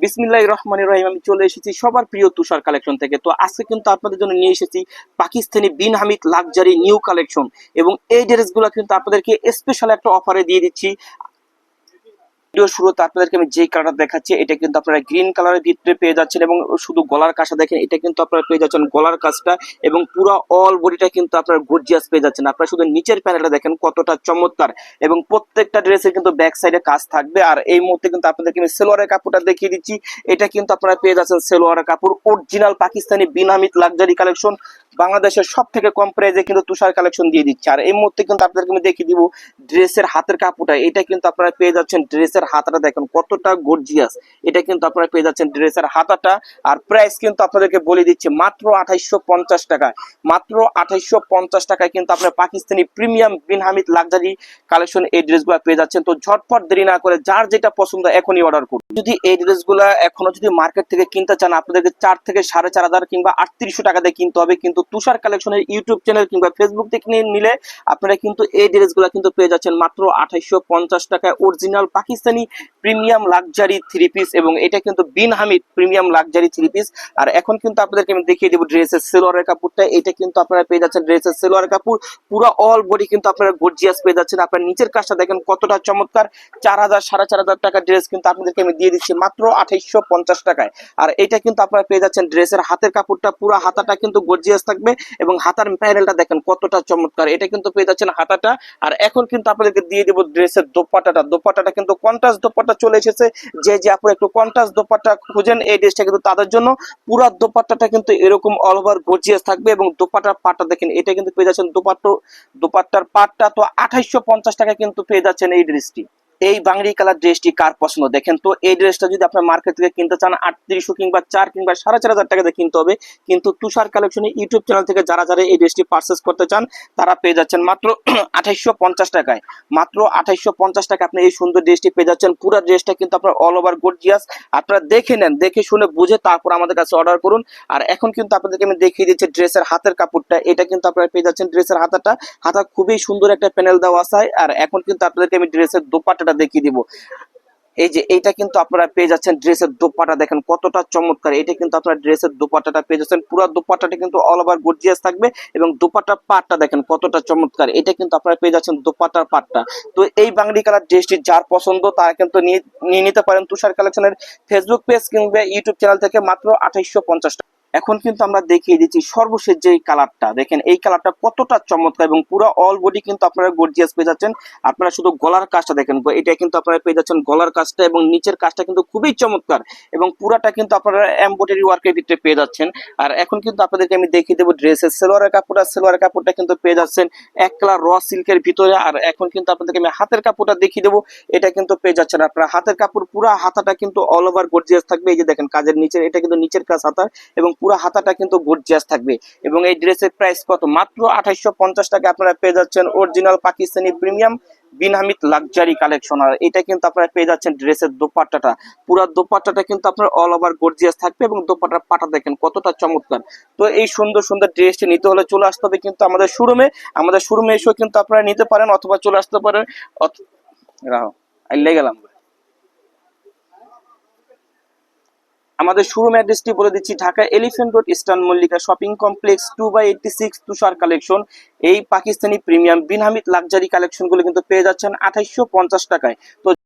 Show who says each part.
Speaker 1: বিসমিল্লাহির রহমানির রহিম। আমি চলে এসেছি সবার প্রিয় তুষার কালেকশন থেকে। তো আজকে কিন্তু আপনাদের জন্য নিয়ে এসেছি পাকিস্তানি বিন হামিদ লাক্সারি নিউ কালেকশন, এবং এই ড্রেসগুলো কিন্তু আপনাদেরকে স্পেশাল একটা অফারে দিয়ে দিচ্ছি। ভিডিও শুরুতে আপনাদেরকে আমি যে কালারটা দেখাচ্ছি, এটা কিন্তু আপনারা গ্রিন কালারের ভিতরে পেয়ে যাচ্ছেন, এবং শুধু গলার কাজটা দেখেন, এটা কিন্তু আপনারা পেয়ে যাচ্ছেন গলার কাজটা, এবং পুরো অল বডিটা কিন্তু আপনারা গর্জিয়াস পেয়ে যাচ্ছেন। আপনারা শুধু নিচের প্যানেলটা দেখেন কতটা চমৎকার, এবং প্রত্যেকটা ড্রেসে কিন্তু ব্যাক সাইডে কাজ থাকবে। আর এই মুহূর্তে কিন্তু আপনাদেরকে আমি সেলোয়ারের কাপড়টা দেখিয়ে দিচ্ছি। এটা কিন্তু আপনারা পেয়ে যাচ্ছেন সেলোয়ারের কাপড়, অরিজিনাল পাকিস্তানি বিন হামিদ লাক্সারি কালেকশন। বাংলাদেশের সব থেকে কম প্রাইসে কিন্তু তুষার কালেকশন দিয়ে দিচ্ছে। আর এই মুহূর্তে কিন্তু আপনাদেরকে আমি দেখিয়ে দিব ড্রেসের হাতের কাপড়টা। এটা কিন্তু আপনারা পেয়ে যাচ্ছেন ড্রেসের হাতাটা দেখেন কতটা গর্জিয়াস। এটা কিন্তু আপনারা পেয়ে যাচ্ছেন ড্রেসের হাতাটা। আর প্রাইস কিন্তু আপনাদেরকে বলে দিচ্ছি মাত্র 2850 টাকায়। মাত্র 2850 টাকায় কিন্তু আপনার পাকিস্তানি প্রিমিয়াম বিন হামিদ লাক্সারি কালেকশন এই ড্রেসগুলো পেয়ে যাচ্ছেন। তো ঝটপট দেরি না করে যার যেটা পছন্দ এখনই অর্ডার করুন। যদি এই ড্রেসগুলো এখনো যদি মার্কেট থেকে কিনতে চান, আপনাদেরকে 4 থেকে 4500 কিংবা 3800 টাকা দিয়ে কিনতে হবে। কিন্তু তুষার কালেকশনের ইউটিউব চ্যানেল কিংবা ফেসবুক থেকে নিলে আপনারা কিন্তু এই ড্রেসগুলো কিন্তু পেয়ে যাচ্ছেন মাত্র 2850 টাকায়। Original Pakistani premium luxury three piece, এবং এটা কিন্তু Bin Hamid premium luxury three piece. আর এখন কিন্তু আপনাদেরকে আমি দেখিয়ে দেবো ড্রেসের সেলোয়ারের কাপড়টা। এটা কিন্তু আপনারা পেয়ে যাচ্ছেন ড্রেসের সেলোয়ারের কাপড়, পুরো অল বডি কিন্তু আপনারা গর্জিয়াস পেয়ে যাচ্ছেন। আপনার নিচের কাজটা দেখেন কতটা চমৎকার। 4000 4500 টাকার ড্রেস কিন্তু আপনাদেরকে আমি দিয়ে দিচ্ছি মাত্র 2850 টাকায়। আর এটা কিন্তু আপনারা পেয়ে যাচ্ছেন ড্রেসের হাতের কাপড়টা, পুরো হাতাটা কিন্তু গর্জিয়াস থাকবে, এবং হাতার প্যানেলটা দেখেন কতটা চমৎকার। এটা কিন্তু পেয়ে যাচ্ছেন হাতাটা। আর এখন কিন্তু আপনাদেরকে দিয়ে দেবো ড্রেসের দোপাট্টাটা। দোপাট্টাটা কিন্তু কন্ট্রাস্ট দোপাট্টা চলে এসেছে। যে আপনারা একটু কন্ট্রাস্ট দোপাট্টা খুঁজেন, এই ড্রেসটা কিন্তু তাদের জন্য। পুরো দোপাট্টাটা কিন্তু এরকম অল ওভার গর্জিয়াস থাকবে, এবং দোপাট্টার পাটটা দেখেন, এটা কিন্তু পেয়ে যাচ্ছেন দোপাট্টার পাটটা। তো 2850 টাকা কিন্তু পেয়ে যাচ্ছেন এই ড্রেসটি। এই বাংরি কালার ড্রেসটি কার পছন্দ দেখেন তো। এই ড্রেসটা যদি আপনার মার্কেট থেকে কিনতে চান 3800 কিংবা 4 কিংবা 4500 টাকা দিয়ে কিনতে হবে। কিন্তু তুষার কালেকশনের ইউটিউব চ্যানেল থেকে যারা এই ড্রেসটি পারচেস করতে চান, তারা পেয়ে যাচ্ছেন মাত্র 2850 টাকায়। মাত্র 2850 টাকা আপনি এই সুন্দর ড্রেসটি পেয়ে যাচ্ছেন। পুরো ড্রেসটা কিন্তু আপনার অল ওভার গর্জিয়াস। আপনারা দেখে নেন, দেখে শুনে বুঝে তারপর আমাদের কাছে অর্ডার করুন। আর এখন কিন্তু আপনাদেরকে আমি দেখিয়ে দিচ্ছি ড্রেসের হাতের কাপড়টা। এটা কিন্তু আপনারা পেয়ে যাচ্ছেন ড্রেসের হাতাটা। হাতা খুবই সুন্দর একটা প্যানেল দেওয়া আছে। আর এখন কিন্তু আপনাদেরকে আমি ড্রেসের দোপাট্টাটা দেখিয়ে দিব। এই যে এইটা কিন্তু আপনারা পেয়ে যাচ্ছেন ড্রেসের দোপাট্টা দেখেন কতটা চমৎকার। এটা কিন্তু আপনারা ড্রেসের দোপাট্টাটা পেয়ে যাচ্ছেন। পুরো দোপাট্টাটা কিন্তু অল ওভার গর্জিয়াস থাকবে, এবং দোপাট্টার পাটটা দেখেন কতটা চমৎকার। এটা কিন্তু আপনারা পেয়ে যাচ্ছেন দোপাট্টার পাটটা। তো এই বাংলি কালার ড্রেসটি যার পছন্দ তারা কিন্তু নিয়ে নিতে পারেন তুষার কালেকশনের ফেসবুক পেজ কিংবা ইউটিউব চ্যানেল থেকে মাত্র 2850 টাকা। এখন কিন্তু আমরা দেখিয়ে দিচ্ছি সর্বশেষ যে কালারটা দেখেন, এই কালারটা কতটা চমৎকার, এবং পুরো অল বডি কিন্তু আপনারা গর্জিয়াস পেয়ে যাচ্ছেন। আপনারা শুধু গলার কাজটা দেখেন, এটা কিন্তু আপনারা পেয়ে যাচ্ছেন গলার কাজটা, এবং নিচের কাজটা কিন্তু খুবই চমৎকার, এবং পুরাটা কিন্তু আপনারা এমব্রয়ডারি ওয়ার্কের ভিতরে পেয়ে যাচ্ছেন। আর এখন কিন্তু আপনাদেরকে আমি দেখিয়ে দেবো ড্রেসের সেলোয়ারের কাপড়টা। সেলোয়ারের কাপড়টা কিন্তু পেয়ে যাচ্ছেন এক কালার র সিল্কের ভিতরে। আর এখন কিন্তু আপনাদেরকে আমি হাতের কাপড়টা দেখিয়ে দেবো। এটা কিন্তু পেয়ে যাচ্ছেন আপনারা হাতের কাপড়, পুরো হাতাটা কিন্তু অল ওভার গর্জিয়াস থাকবে। এই যে দেখেন কাজের নিচের, এটা কিন্তু নিচের কাজ হাতার, এবং পুরো হাতাটা কিন্তু গর্জিয়াস থাকবে। এবং এই ড্রেসের প্রাইস কত? মাত্র 2850 টাকা আপনারা পেয়ে যাচ্ছেন অরিজিনাল পাকিস্তানি প্রিমিয়াম বিন হামিদ লাক্সারি কালেকশন। আর এটা কিন্তু আপনারা পেয়ে যাচ্ছেন ড্রেসের দোপাট্টাটা। পুরো দোপাট্টাটা কিন্তু আপনার অল ওভার গর্জিয়াস থাকবে, এবং দোপাট্টার পাটা দেখেন কতটা চমৎকার। তো এই সুন্দর সুন্দর ড্রেসটি নিতে হলে চলে আসতে হবে কিন্তু আমাদের শোরুমে। আমাদের শোরুমে এসেও কিন্তু আপনারা নিতে পারেন, অথবা চলে আসতে পারেন। রাহো আইলে গেলাম। আমাদের শোরুম অ্যাড্রেসটি বলে দিচ্ছি, Dhaka elephant road eastern Mallika shopping complex 2/86 তুষার কালেকশন। এই পাকিস্তানি প্রিমিয়াম বিন হামিদ লাক্সারি কালেকশন গুলো কিন্তু পেয়ে যাচ্ছেন 2850 টাকায়। তো